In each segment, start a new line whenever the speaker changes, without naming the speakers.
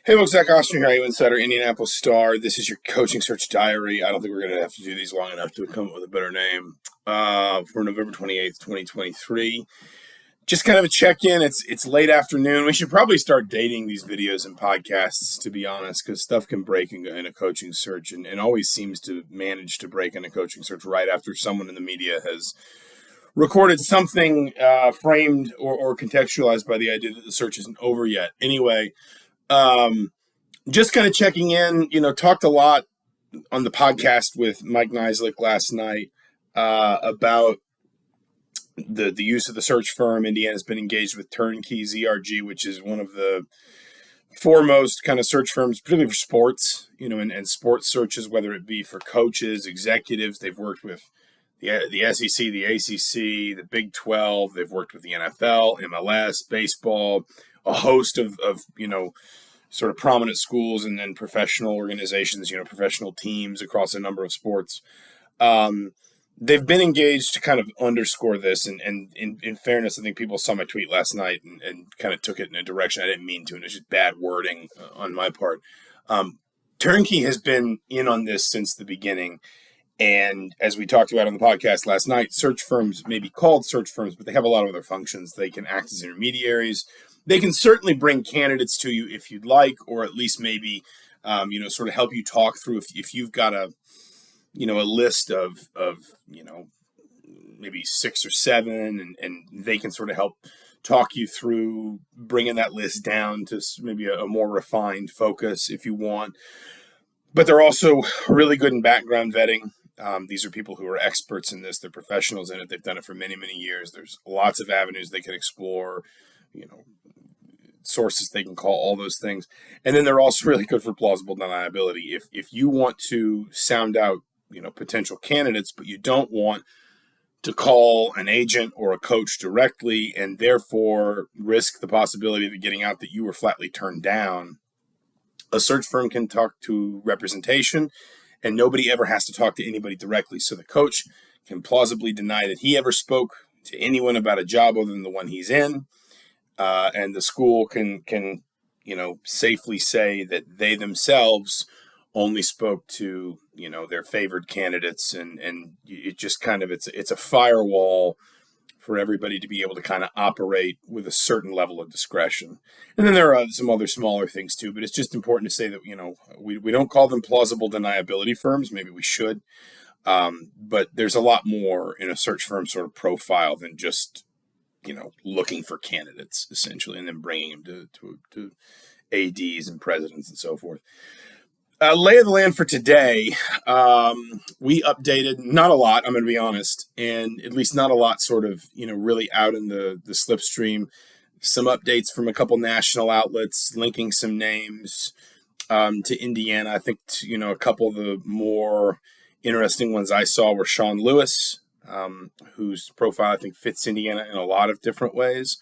Hey folks, Zach Oster here, Insider, Indianapolis Star. This is your coaching search diary. I don't think we're going to have to do these long enough to come up with a better name. For November 28th, 2023. Just kind of a check-in. It's late afternoon. We should probably start dating these videos and podcasts, to be honest, because stuff can break in a coaching search and always seems to manage to break in a coaching search right after someone in the media has recorded something framed or contextualized by the idea that the search isn't over yet. Anyway, just kind of checking in, talked a lot on the podcast with Mike Nislik last night about the use of the search firm. Indiana's been engaged with TurnKey ZRG, which is one of the foremost kind of search firms, particularly for sports, and sports searches, whether it be for coaches, executives. They've worked with the SEC, the ACC, the Big 12. They've worked with the NFL, MLS, baseball, a host of sort of prominent schools and then professional organizations, professional teams across a number of sports. They've been engaged to kind of underscore this. And in fairness, I think people saw my tweet last night and kind of took it in a direction I didn't mean to. And it's just bad wording on my part. TurnKey has been in on this since the beginning. And as we talked about on the podcast last night, search firms may be called search firms, but they have a lot of other functions. They can act as intermediaries. They can certainly bring candidates to you if you'd like, or at least maybe, sort of help you talk through if you've got a list of maybe 6 or 7, and they can sort of help talk you through bringing that list down to maybe a more refined focus if you want. But they're also really good in background vetting. These are people who are experts in this. They're professionals in it. They've done it for many, many years. There's lots of avenues they can explore, sources they can call, all those things. And then they're also really good for plausible deniability. If you want to sound out, potential candidates, but you don't want to call an agent or a coach directly and therefore risk the possibility of it getting out that you were flatly turned down, a search firm can talk to representation, and nobody ever has to talk to anybody directly. So the coach can plausibly deny that he ever spoke to anyone about a job other than the one he's in. And the school can safely say that they themselves only spoke to, their favored candidates. And it just kind of, it's a firewall for everybody to be able to kind of operate with a certain level of discretion. And then there are some other smaller things too, but it's just important to say that, we don't call them plausible deniability firms. Maybe we should. But there's a lot more in a search firm sort of profile than just, looking for candidates essentially, and then bringing them to ADs and presidents and so forth. Lay of the land for today. We updated, not a lot, I'm going to be honest, and at least not a lot sort of, really out in the slipstream. Some updates from a couple national outlets linking some names to Indiana. I think, a couple of the more interesting ones I saw were Sean Lewis, whose profile I think fits Indiana in a lot of different ways.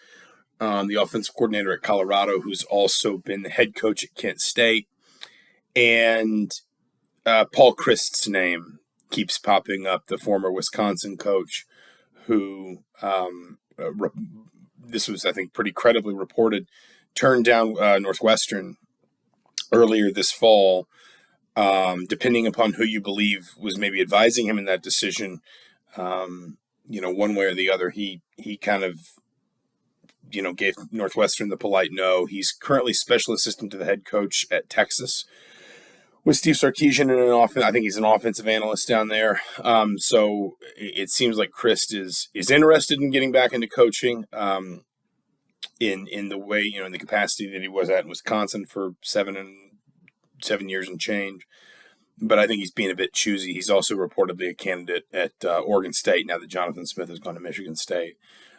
The offensive coordinator at Colorado, who's also been the head coach at Kent State. And Paul Christ's name keeps popping up, the former Wisconsin coach who, this was, I think, pretty credibly reported, turned down Northwestern earlier this fall. Depending upon who you believe was maybe advising him in that decision, one way or the other, he kind of, gave Northwestern the polite no. He's currently special assistant to the head coach at Texas with Steve Sarkisian in an offense. I think he's an offensive analyst down there. So it seems like Christ is interested in getting back into coaching in the way, in the capacity that he was at in Wisconsin for 7 years and change. But I think he's being a bit choosy. He's also reportedly a candidate at Oregon State now that Jonathan Smith has gone to Michigan State.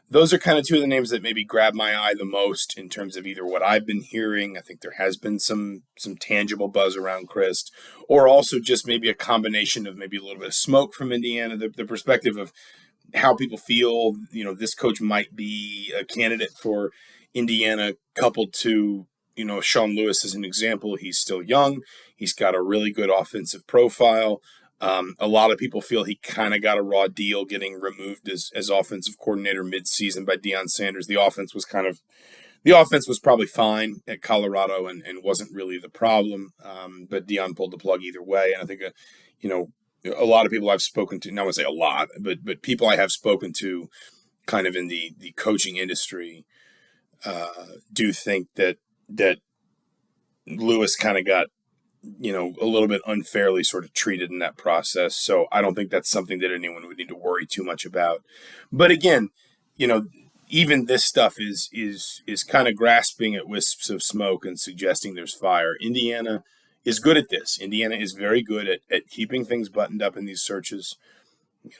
Those are kind of two of the names that maybe grab my eye the most in terms of either what I've been hearing. I think there has been some tangible buzz around Christ, or also just maybe a combination of maybe a little bit of smoke from Indiana, the perspective of how people feel, this coach might be a candidate for Indiana, coupled to, Sean Lewis as an example. He's still young. He's got a really good offensive profile. A lot of people feel he kind of got a raw deal getting removed as offensive coordinator midseason by Deion Sanders. The offense was kind of The offense was probably fine at Colorado and wasn't really the problem. But Deion pulled the plug either way. And I think, a lot of people I've spoken to, not want to say a lot, but people I have spoken to kind of in the coaching industry do think that Lewis kind of got, a little bit unfairly sort of treated in that process. So I don't think that's something that anyone would need to worry too much about. But again, even this stuff is kind of grasping at wisps of smoke and suggesting there's fire. Indiana is good at this. Indiana is very good at keeping things buttoned up in these searches.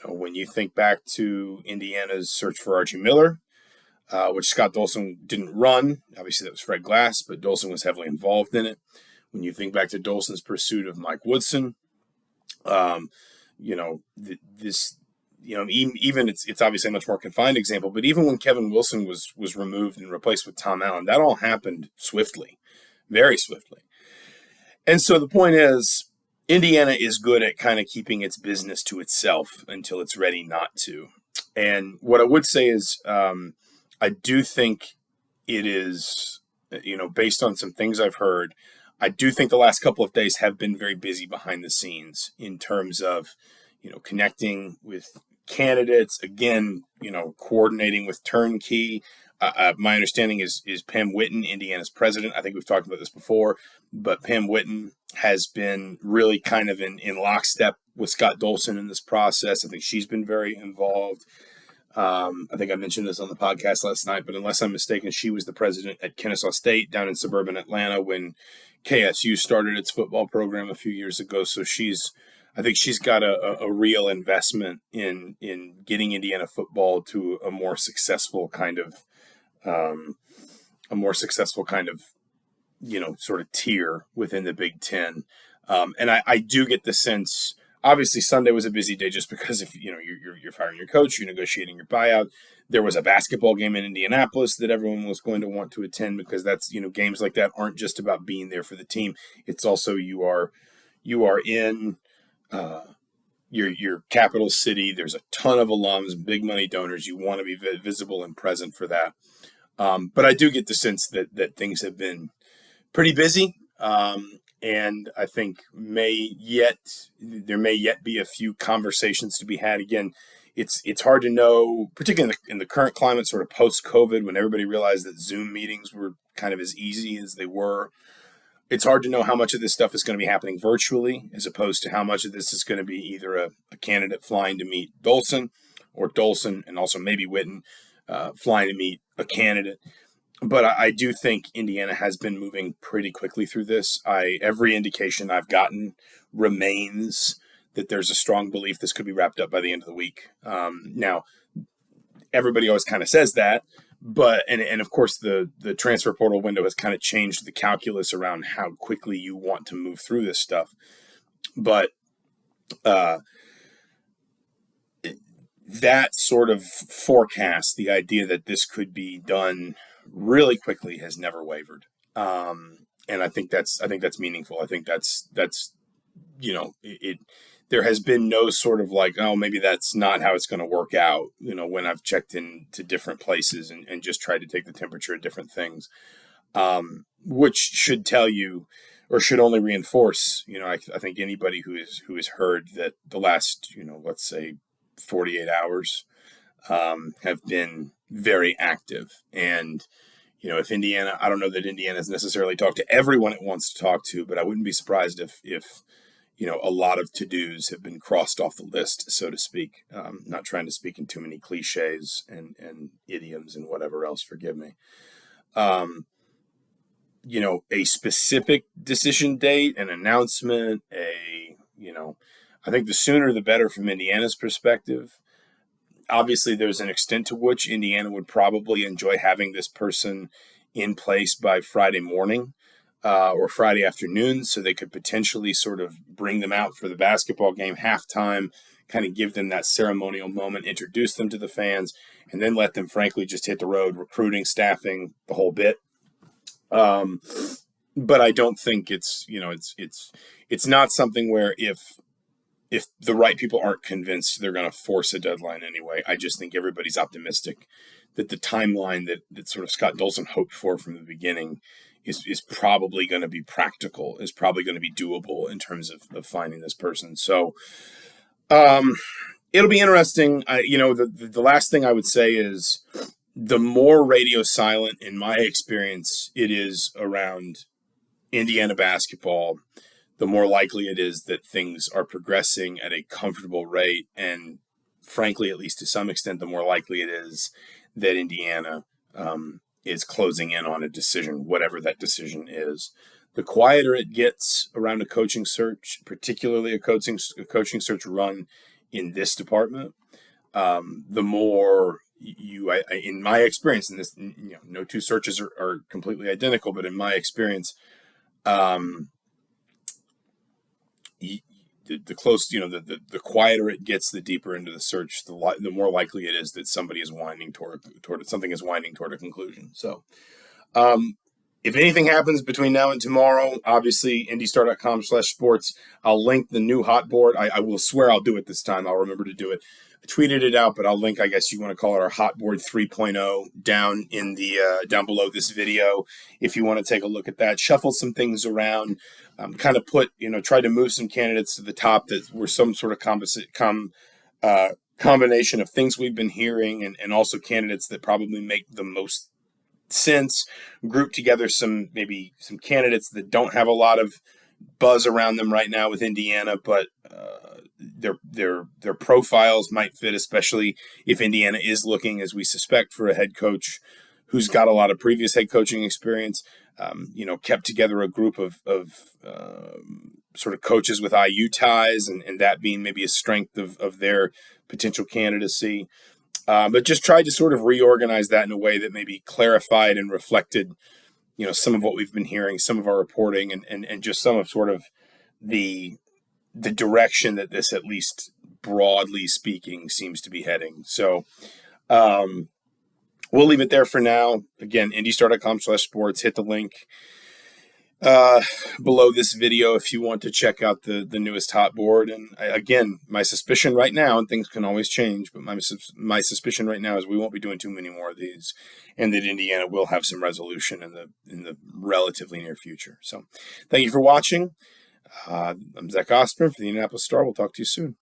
When you think back to Indiana's search for Archie Miller, which Scott Dolson didn't run. Obviously, that was Fred Glass, but Dolson was heavily involved in it. When you think back to Dolson's pursuit of Mike Woodson, even it's obviously a much more confined example, but even when Kevin Wilson was removed and replaced with Tom Allen, that all happened swiftly, very swiftly. And so the point is, Indiana is good at kind of keeping its business to itself until it's ready not to. And what I would say is, I do think it is, based on some things I've heard, I do think the last couple of days have been very busy behind the scenes in terms of, connecting with candidates, again, coordinating with TurnKey. My understanding is Pam Whitten, Indiana's president. I think we've talked about this before, but Pam Whitten has been really kind of in lockstep with Scott Dolson in this process. I think she's been very involved. I think I mentioned this on the podcast last night, but unless I'm mistaken, she was the president at Kennesaw State down in suburban Atlanta when KSU started its football program a few years ago. So I think she's got a real investment in getting Indiana football to a more successful kind of sort of tier within the Big Ten. And I do get the sense. Obviously, Sunday was a busy day just because if you're firing your coach, you're negotiating your buyout. There was a basketball game in Indianapolis that everyone was going to want to attend because that's games like that aren't just about being there for the team. It's also you are in your capital city. There's a ton of alums, big money donors. You want to be visible and present for that. But I do get the sense that things have been pretty busy. And I think there may yet be a few conversations to be had. Again, it's hard to know, particularly in the current climate, sort of post-COVID, when everybody realized that Zoom meetings were kind of as easy as they were. It's hard to know how much of this stuff is going to be happening virtually, as opposed to how much of this is going to be either a candidate flying to meet Dolson, or Dolson and also maybe Whitten flying to meet a candidate. But I do think Indiana has been moving pretty quickly through this. Every indication I've gotten remains that there's a strong belief this could be wrapped up by the end of the week. Now, everybody always kind of says that, but and of course the transfer portal window has kind of changed the calculus around how quickly you want to move through this stuff. But that sort of forecast, the idea that this could be done really quickly, has never wavered, and I think that's meaningful. I think that's there has been no sort of like, oh, maybe that's not how it's going to work out. When I've checked into different places and just tried to take the temperature of different things, which should tell you, or should only reinforce, I think anybody who has heard that the last, let's say 48 hours have been very active. And, if Indiana, I don't know that Indiana has necessarily talked to everyone it wants to talk to, but I wouldn't be surprised if a lot of to-dos have been crossed off the list, so to speak. Not trying to speak in too many cliches and idioms and whatever else, forgive me. A specific decision date, an announcement, I think the sooner the better from Indiana's perspective. Obviously, there's an extent to which Indiana would probably enjoy having this person in place by Friday morning or Friday afternoon, so they could potentially sort of bring them out for the basketball game halftime, kind of give them that ceremonial moment, introduce them to the fans, and then let them, frankly, just hit the road, recruiting, staffing, the whole bit. But I don't think it's not something where if the right people aren't convinced, they're going to force a deadline anyway. I just think everybody's optimistic that the timeline that sort of Scott Dolson hoped for from the beginning is probably going to be practical, is probably going to be doable in terms of finding this person. So it'll be interesting. The last thing I would say is the more radio silent, in my experience, it is around Indiana basketball, the more likely it is that things are progressing at a comfortable rate. And frankly, at least to some extent, the more likely it is that Indiana is closing in on a decision, whatever that decision is. The quieter it gets around a coaching search, particularly a coaching search run in this department, the more in my experience, and this, no two searches are completely identical, but in my experience, the quieter it gets, the deeper into the search, the more likely it is that somebody is winding toward a conclusion. So, if anything happens between now and tomorrow, obviously, indystar.com/sports, I'll link the new hot board. I will swear I'll do it this time. I'll remember to do it. I tweeted it out, but I'll link, I guess you want to call it, our hot board 3.0 down in the down below this video. If you want to take a look at that, shuffle some things around, kind of try to move some candidates to the top that were some sort of combination of things we've been hearing and also candidates that probably make the most sense. Group together some candidates that don't have a lot of buzz around them right now with Indiana, but their profiles might fit, especially if Indiana is looking, as we suspect, for a head coach who's got a lot of previous head coaching experience. Kept together a group of sort of coaches with IU ties, and that being maybe a strength of their potential candidacy. But just tried to sort of reorganize that in a way that maybe clarified and reflected, some of what we've been hearing, some of our reporting, and just some of sort of the direction that this, at least broadly speaking, seems to be heading. So we'll leave it there for now. Again, indystar.com/sports. Hit the link below this video if you want to check out the newest hot board. And again, my suspicion right now, and things can always change, but my suspicion right now is we won't be doing too many more of these, and that Indiana will have some resolution in the relatively near future. So thank you for watching. I'm Zach Ostrom for the Indianapolis Star. We'll talk to you soon.